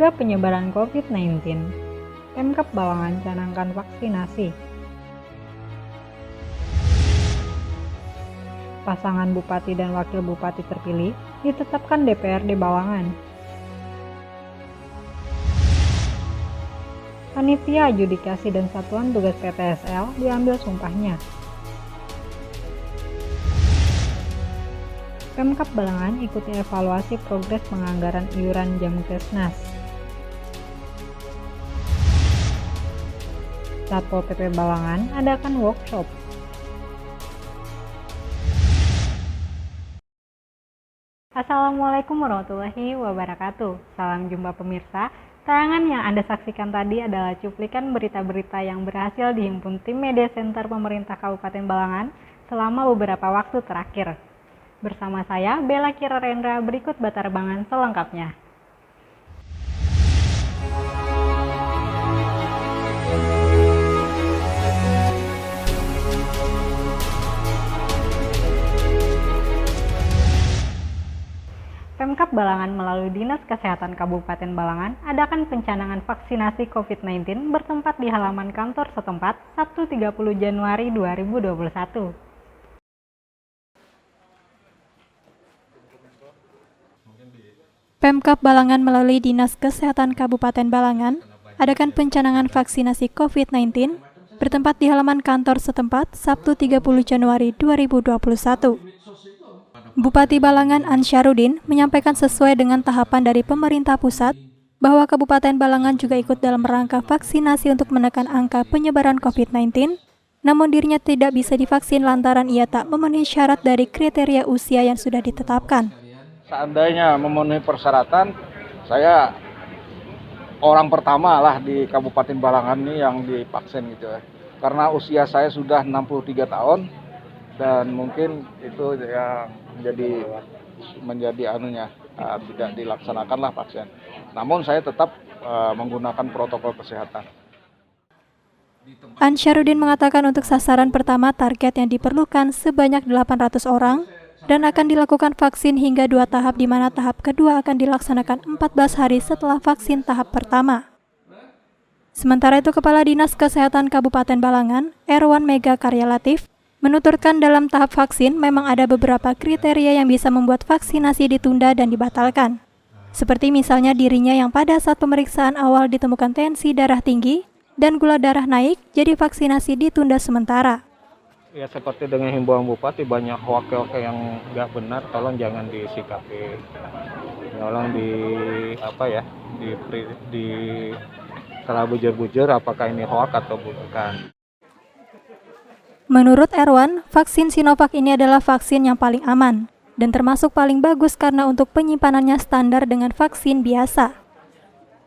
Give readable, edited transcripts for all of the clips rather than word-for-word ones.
mencegah penyebaran COVID-19. Pemkab Balangan canangkan vaksinasi. Pasangan Bupati dan Wakil Bupati terpilih ditetapkan DPRD Balangan. Panitia Adjudikasi dan Satuan Tugas PTSL diambil sumpahnya. Pemkab Balangan ikuti evaluasi progres penganggaran iuran Jamkesnas. Satpol PP Balangan adakan workshop. Assalamualaikum warahmatullahi wabarakatuh. Salam jumpa pemirsa. Tayangan yang Anda saksikan tadi adalah cuplikan berita-berita yang berhasil dihimpun tim Media Center Pemerintah Kabupaten Balangan selama beberapa waktu terakhir. Bersama saya, Bella Kira Rendra, berikut batarbangan selengkapnya. Pemkab Balangan melalui Dinas Kesehatan Kabupaten Balangan adakan pencanangan vaksinasi COVID-19 bertempat di halaman kantor setempat Sabtu 30 Januari 2021. Pemkab Balangan melalui Dinas Kesehatan Kabupaten Balangan adakan pencanangan vaksinasi COVID-19 bertempat di halaman kantor setempat Sabtu 30 Januari 2021. Bupati Balangan Ansyarudin menyampaikan sesuai dengan tahapan dari pemerintah pusat bahwa Kabupaten Balangan juga ikut dalam rangka vaksinasi untuk menekan angka penyebaran COVID-19, namun dirinya tidak bisa divaksin lantaran ia tak memenuhi syarat dari kriteria usia yang sudah ditetapkan. Seandainya memenuhi persyaratan, saya orang pertama lah di Kabupaten Balangan ini yang divaksin gitu ya. Karena usia saya sudah 63 tahun dan mungkin itu yang menjadi tidak dilaksanakanlah vaksin. Namun saya tetap menggunakan protokol kesehatan. Ansyarudin mengatakan untuk sasaran pertama target yang diperlukan sebanyak 800 orang dan akan dilakukan vaksin hingga 2 tahap, di mana tahap kedua akan dilaksanakan 14 hari setelah vaksin tahap pertama. Sementara itu, Kepala Dinas Kesehatan Kabupaten Balangan, Erwan Mega Karyalatif, menuturkan dalam tahap vaksin memang ada beberapa kriteria yang bisa membuat vaksinasi ditunda dan dibatalkan. Seperti misalnya dirinya yang pada saat pemeriksaan awal ditemukan tensi darah tinggi dan gula darah naik, jadi vaksinasi ditunda sementara. Ya seperti dengan himbauan Bupati, banyak hoax yang nggak benar, tolong jangan disikapi, tolong di telah bujur-bujur apakah ini hoax atau bukan. Menurut Erwan, vaksin Sinovac ini adalah vaksin yang paling aman dan termasuk paling bagus karena untuk penyimpanannya standar dengan vaksin biasa.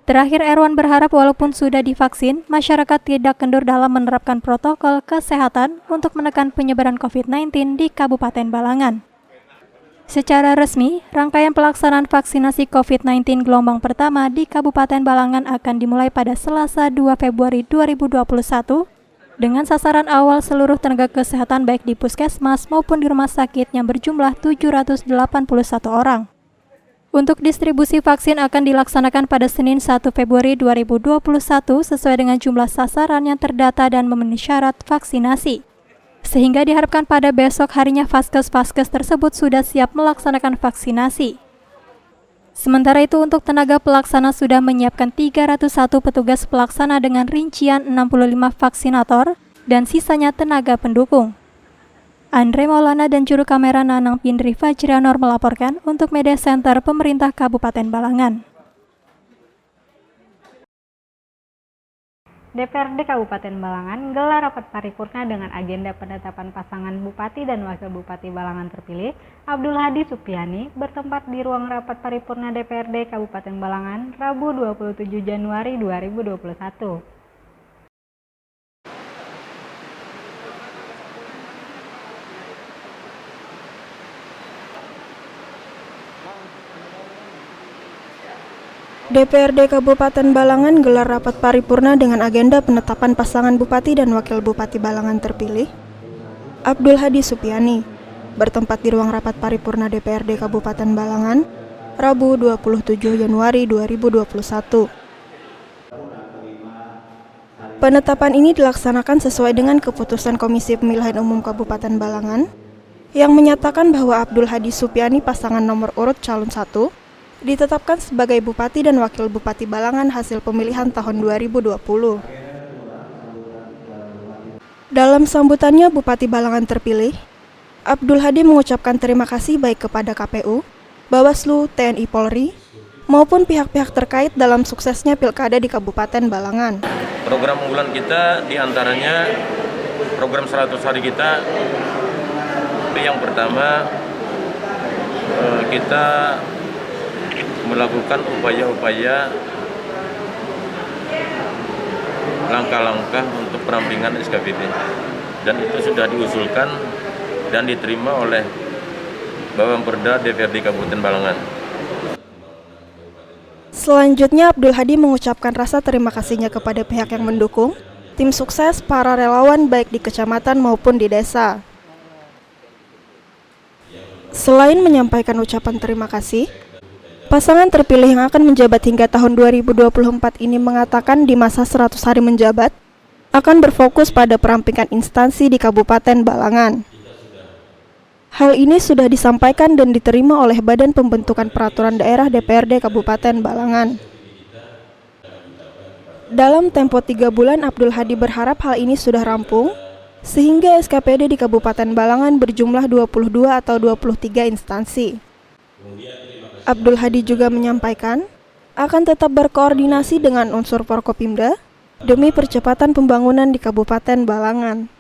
Terakhir, Erwan berharap walaupun sudah divaksin, masyarakat tidak kendur dalam menerapkan protokol kesehatan untuk menekan penyebaran COVID-19 di Kabupaten Balangan. Secara resmi, rangkaian pelaksanaan vaksinasi COVID-19 gelombang pertama di Kabupaten Balangan akan dimulai pada Selasa 2 Februari 2021 dengan sasaran awal seluruh tenaga kesehatan baik di puskesmas maupun di rumah sakit yang berjumlah 781 orang. Untuk distribusi vaksin akan dilaksanakan pada Senin 1 Februari 2021 sesuai dengan jumlah sasaran yang terdata dan memenuhi syarat vaksinasi. Sehingga diharapkan pada besok harinya vaskes-vaskes tersebut sudah siap melaksanakan vaksinasi. Sementara itu untuk tenaga pelaksana sudah menyiapkan 301 petugas pelaksana dengan rincian 65 vaksinator dan sisanya tenaga pendukung. Andre Maulana dan juru kamera Nanang Pindri Fajrianor melaporkan untuk Media Center Pemerintah Kabupaten Balangan. DPRD Kabupaten Balangan gelar rapat paripurna dengan agenda penetapan pasangan Bupati dan Wakil Bupati Balangan terpilih. Abdul Hadi Supiani bertempat di ruang rapat paripurna DPRD Kabupaten Balangan Rabu 27 Januari 2021. DPRD Kabupaten Balangan gelar rapat paripurna dengan agenda penetapan pasangan Bupati dan Wakil Bupati Balangan terpilih. Abdul Hadi Supiani bertempat di ruang rapat paripurna DPRD Kabupaten Balangan Rabu 27 Januari 2021. Penetapan ini dilaksanakan sesuai dengan keputusan Komisi Pemilihan Umum Kabupaten Balangan yang menyatakan bahwa Abdul Hadi Supiani pasangan nomor urut calon 1 ditetapkan sebagai Bupati dan Wakil Bupati Balangan hasil pemilihan tahun 2020. Dalam sambutannya Bupati Balangan terpilih, Abdul Hadi mengucapkan terima kasih baik kepada KPU, Bawaslu, TNI Polri, maupun pihak-pihak terkait dalam suksesnya pilkada di Kabupaten Balangan. Program unggulan kita diantaranya program 100 hari kita. Yang pertama, kita melakukan upaya-upaya langkah-langkah untuk perampingan SKPD, dan itu sudah diusulkan dan diterima oleh Bapak Perda DPRD Kabupaten Balangan. Selanjutnya, Abdul Hadi mengucapkan rasa terima kasihnya kepada pihak yang mendukung, tim sukses, para relawan baik di kecamatan maupun di desa. Selain menyampaikan ucapan terima kasih, pasangan terpilih yang akan menjabat hingga tahun 2024 ini mengatakan di masa 100 hari menjabat akan berfokus pada perampingan instansi di Kabupaten Balangan. Hal ini sudah disampaikan dan diterima oleh Badan Pembentukan Peraturan Daerah DPRD Kabupaten Balangan. Dalam tempo 3 bulan, Abdul Hadi berharap hal ini sudah rampung, sehingga SKPD di Kabupaten Balangan berjumlah 22 atau 23 instansi. Abdul Hadi juga menyampaikan akan tetap berkoordinasi dengan unsur Forkopimda demi percepatan pembangunan di Kabupaten Balangan.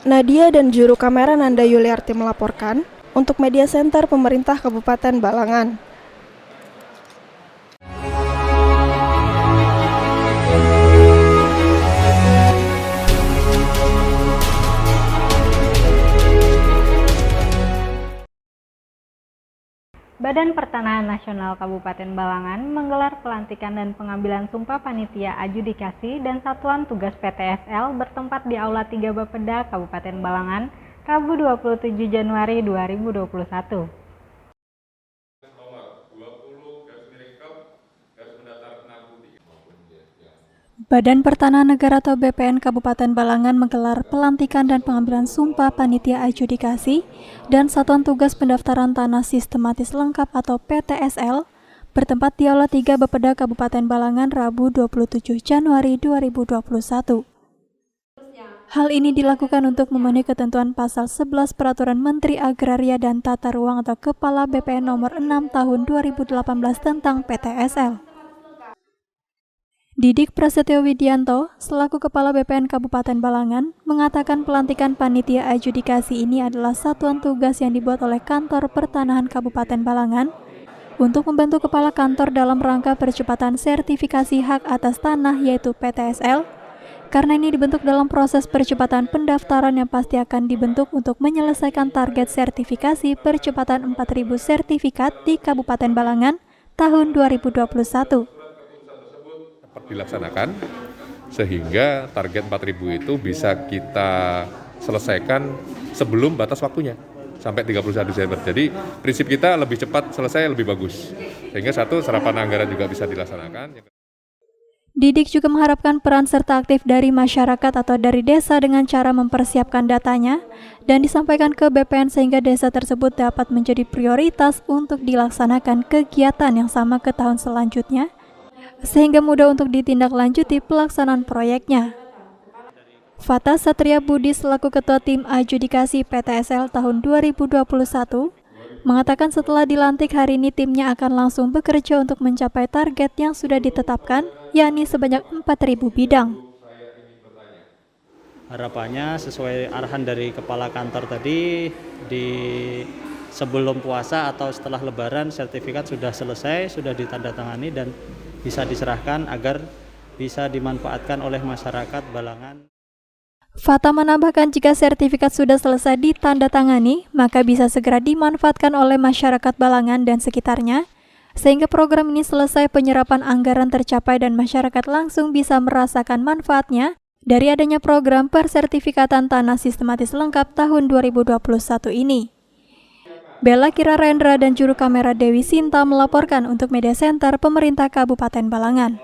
Nadia dan juru kamera Nanda Yuliarti melaporkan untuk Media Center Pemerintah Kabupaten Balangan. Badan Pertanahan Nasional Kabupaten Balangan menggelar pelantikan dan pengambilan sumpah panitia adjudikasi dan satuan tugas PTSL bertempat di Aula 3 Bapeda Kabupaten Balangan, Rabu 27 Januari 2021. Badan Pertanahan Negara atau BPN Kabupaten Balangan menggelar pelantikan dan pengambilan sumpah panitia adjudikasi dan satuan tugas pendaftaran tanah sistematis lengkap atau PTSL bertempat di Aula 3 Bapeda Kabupaten Balangan Rabu 27 Januari 2021. Hal ini dilakukan untuk memenuhi ketentuan pasal 11 Peraturan Menteri Agraria dan Tata Ruang atau Kepala BPN nomor 6 tahun 2018 tentang PTSL. Didik Prasetyo Widianto, selaku Kepala BPN Kabupaten Balangan, mengatakan pelantikan panitia adjudikasi ini adalah satuan tugas yang dibuat oleh Kantor Pertanahan Kabupaten Balangan untuk membantu Kepala Kantor dalam rangka percepatan sertifikasi hak atas tanah yaitu PTSL, karena ini dibentuk dalam proses percepatan pendaftaran yang pasti akan dibentuk untuk menyelesaikan target sertifikasi percepatan 4.000 sertifikat di Kabupaten Balangan tahun 2021. Dilaksanakan sehingga target 4.000 itu bisa kita selesaikan sebelum batas waktunya sampai 31 Desember. Jadi prinsip kita lebih cepat selesai lebih bagus, sehingga satu, serapan anggaran juga bisa dilaksanakan. Didik juga mengharapkan peran serta aktif dari masyarakat atau dari desa dengan cara mempersiapkan datanya dan disampaikan ke BPN sehingga desa tersebut dapat menjadi prioritas untuk dilaksanakan kegiatan yang sama ke tahun selanjutnya, sehingga mudah untuk ditindaklanjuti pelaksanaan proyeknya. Fata Satria Budi selaku Ketua Tim Adjudikasi PTSL tahun 2021 mengatakan setelah dilantik hari ini timnya akan langsung bekerja untuk mencapai target yang sudah ditetapkan, yakni sebanyak 4.000 bidang. Harapannya sesuai arahan dari Kepala Kantor tadi, di sebelum puasa atau setelah Lebaran sertifikat sudah selesai, sudah ditandatangani dan bisa diserahkan agar bisa dimanfaatkan oleh masyarakat Balangan. Fata menambahkan jika sertifikat sudah selesai ditandatangani, maka bisa segera dimanfaatkan oleh masyarakat Balangan dan sekitarnya, sehingga program ini selesai, penyerapan anggaran tercapai dan masyarakat langsung bisa merasakan manfaatnya dari adanya program persertifikatan tanah sistematis lengkap tahun 2021 ini. Bella Kirarendra dan juru kamera Dewi Sinta melaporkan untuk Media Center Pemerintah Kabupaten Balangan.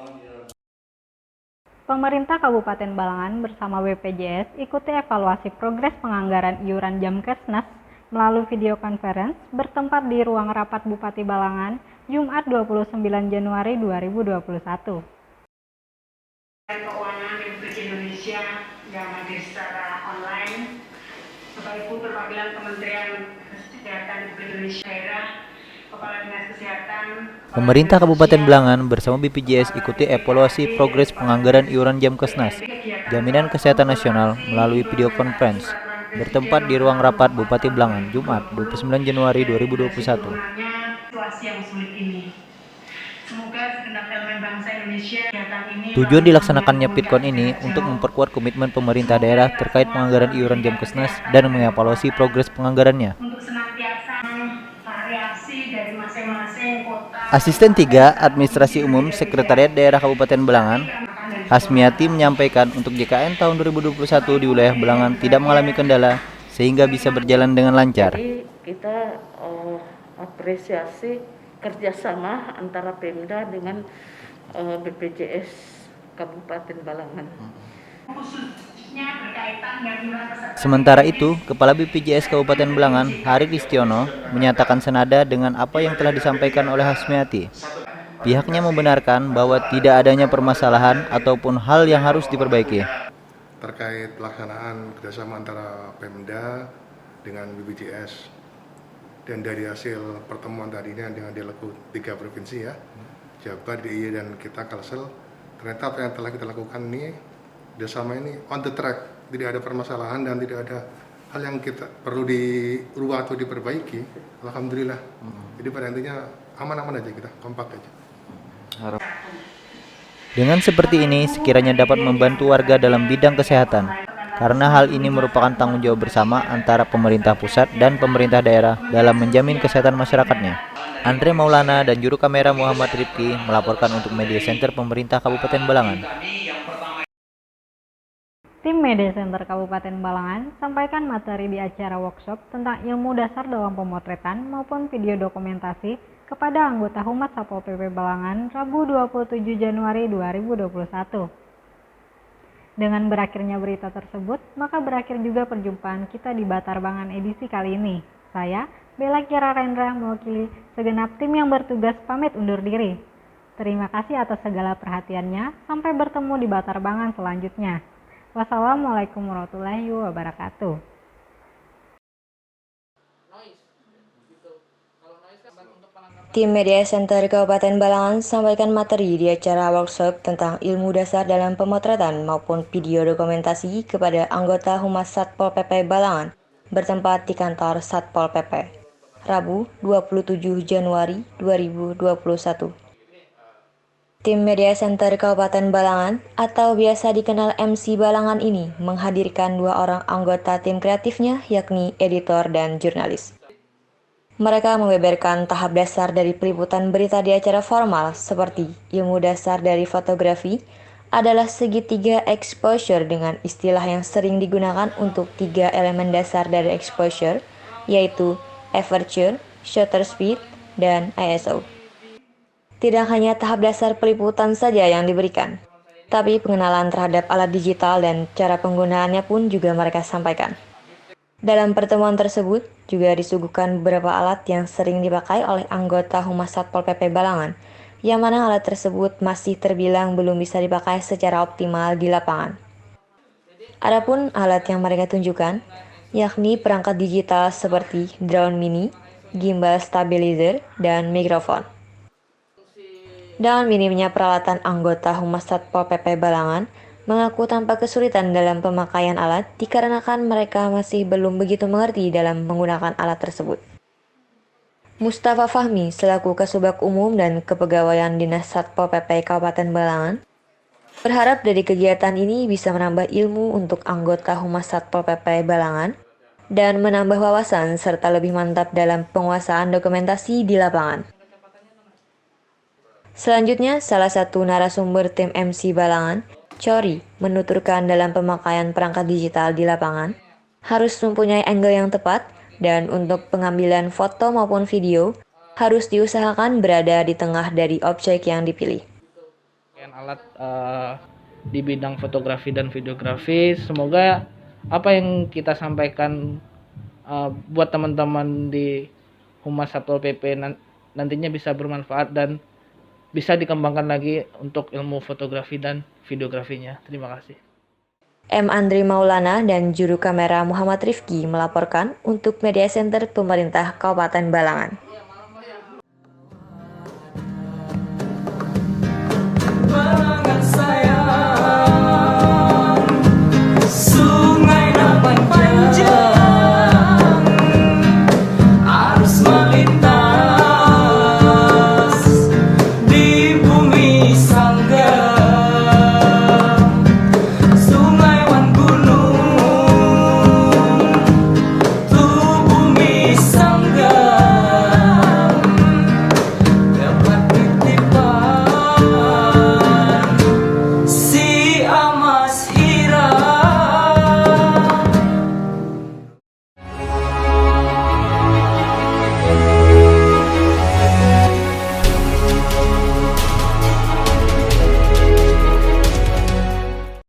Pemerintah Kabupaten Balangan bersama BPJS ikuti evaluasi progres penganggaran iuran Jamkesnas melalui video conference bertempat di ruang rapat Bupati Balangan, Jumat 29 Januari 2021. Keuangan Republik Indonesia yang hadir secara online, Bapak Ibu perwakilan Kementerian Kesehatan Republik Indonesia, daerah, Kepala Dinas Kesehatan. Pemerintah Kabupaten Balangan bersama BPJS ikuti evaluasi progres penganggaran iuran Jamkesnas, Jaminan Kesehatan Nasional melalui video conference bertempat di ruang rapat Bupati Balangan, Jumat 29 Januari 2021. Situasi yang sulit ini. Semoga segenap elemen bangsa Indonesia ini. Tujuan dilaksanakannya Pitkon ini untuk memperkuat komitmen pemerintah daerah terkait penganggaran iuran Jamkesnas dan mengevaluasi progres penganggarannya. Untuk senantiasa variasi dari masing-masing kota. Asisten 3 Administrasi Umum Sekretariat Daerah Kabupaten Balangan, Hasmiati menyampaikan untuk JKN tahun 2021 di wilayah Balangan tidak mengalami kendala sehingga bisa berjalan dengan lancar. Jadi kita apresiasi kerjasama antara Pemda dengan BPJS Kabupaten Balangan. Sementara itu, Kepala BPJS Kabupaten Balangan, Hari Listiono, menyatakan senada dengan apa yang telah disampaikan oleh Hasmiati. Pihaknya membenarkan bahwa tidak adanya permasalahan ataupun hal yang harus diperbaiki. Terkait pelaksanaan kerjasama antara Pemda dengan BPJS dan dari hasil pertemuan tadinya dengan dilakukan 3 provinsi ya, Jabar, DIY dan kita Kalsel, ternyata apa yang telah kita lakukan ini kerjasama ini on the track, tidak ada permasalahan dan tidak ada hal yang kita perlu dirubah atau diperbaiki. Alhamdulillah. Jadi pada intinya aman-aman aja, kita kompak aja. Dengan seperti ini sekiranya dapat membantu warga dalam bidang kesehatan, karena hal ini merupakan tanggung jawab bersama antara pemerintah pusat dan pemerintah daerah dalam menjamin kesehatan masyarakatnya. Andre Maulana dan juru kamera Muhammad Rifki melaporkan untuk Media Center Pemerintah Kabupaten Balangan. Tim Media Center Kabupaten Balangan sampaikan materi di acara workshop tentang ilmu dasar dalam pemotretan maupun video dokumentasi kepada anggota Humas Satpol PP Balangan Rabu 27 Januari 2021. Dengan berakhirnya berita tersebut, maka berakhir juga perjumpaan kita di Batarbangan edisi kali ini. Saya, Bella Kirarendra, mewakili segenap tim yang bertugas pamit undur diri. Terima kasih atas segala perhatiannya, sampai bertemu di Batarbangan selanjutnya. Wassalamualaikum warahmatullahi wabarakatuh. Tim Media Center Kabupaten Balangan sampaikan materi di acara workshop tentang ilmu dasar dalam pemotretan maupun video dokumentasi kepada anggota Humas Satpol PP Balangan bertempat di kantor Satpol PP, Rabu 27 Januari 2021. Tim Media Center Kabupaten Balangan atau biasa dikenal MC Balangan ini menghadirkan 2 orang anggota tim kreatifnya yakni editor dan jurnalis. Mereka membeberkan tahap dasar dari peliputan berita di acara formal seperti ilmu dasar dari fotografi adalah segitiga exposure dengan istilah yang sering digunakan untuk 3 elemen dasar dari exposure yaitu aperture, shutter speed, dan ISO. Tidak hanya tahap dasar peliputan saja yang diberikan, tapi pengenalan terhadap alat digital dan cara penggunaannya pun juga mereka sampaikan. Dalam pertemuan tersebut juga disuguhkan beberapa alat yang sering dipakai oleh anggota Humas Satpol PP Balangan, yang mana alat tersebut masih terbilang belum bisa dipakai secara optimal di lapangan. Adapun alat yang mereka tunjukkan, yakni perangkat digital seperti drone mini, gimbal stabilizer, dan mikrofon. Dengan minimnya peralatan anggota Humas Satpol PP Balangan, mengaku tanpa kesulitan dalam pemakaian alat dikarenakan mereka masih belum begitu mengerti dalam menggunakan alat tersebut. Mustafa Fahmi selaku Kasubag Umum dan Kepegawaian Dinas Satpol PP Kabupaten Balangan berharap dari kegiatan ini bisa menambah ilmu untuk anggota Humas Satpol PP Balangan dan menambah wawasan serta lebih mantap dalam penguasaan dokumentasi di lapangan. Selanjutnya, salah satu narasumber tim MC Balangan, Chori, menuturkan dalam pemakaian perangkat digital di lapangan, harus mempunyai angle yang tepat Dan untuk pengambilan foto maupun video, harus diusahakan berada di tengah dari objek yang dipilih. Alat di bidang fotografi dan videografi, semoga apa yang kita sampaikan buat teman-teman di Humas Satpol PP nantinya bisa bermanfaat dan bisa dikembangkan lagi untuk ilmu fotografi dan videografinya. Terima kasih. M. Andri Maulana dan juru kamera Muhammad Rifki melaporkan untuk Media Center Pemerintah Kabupaten Balangan.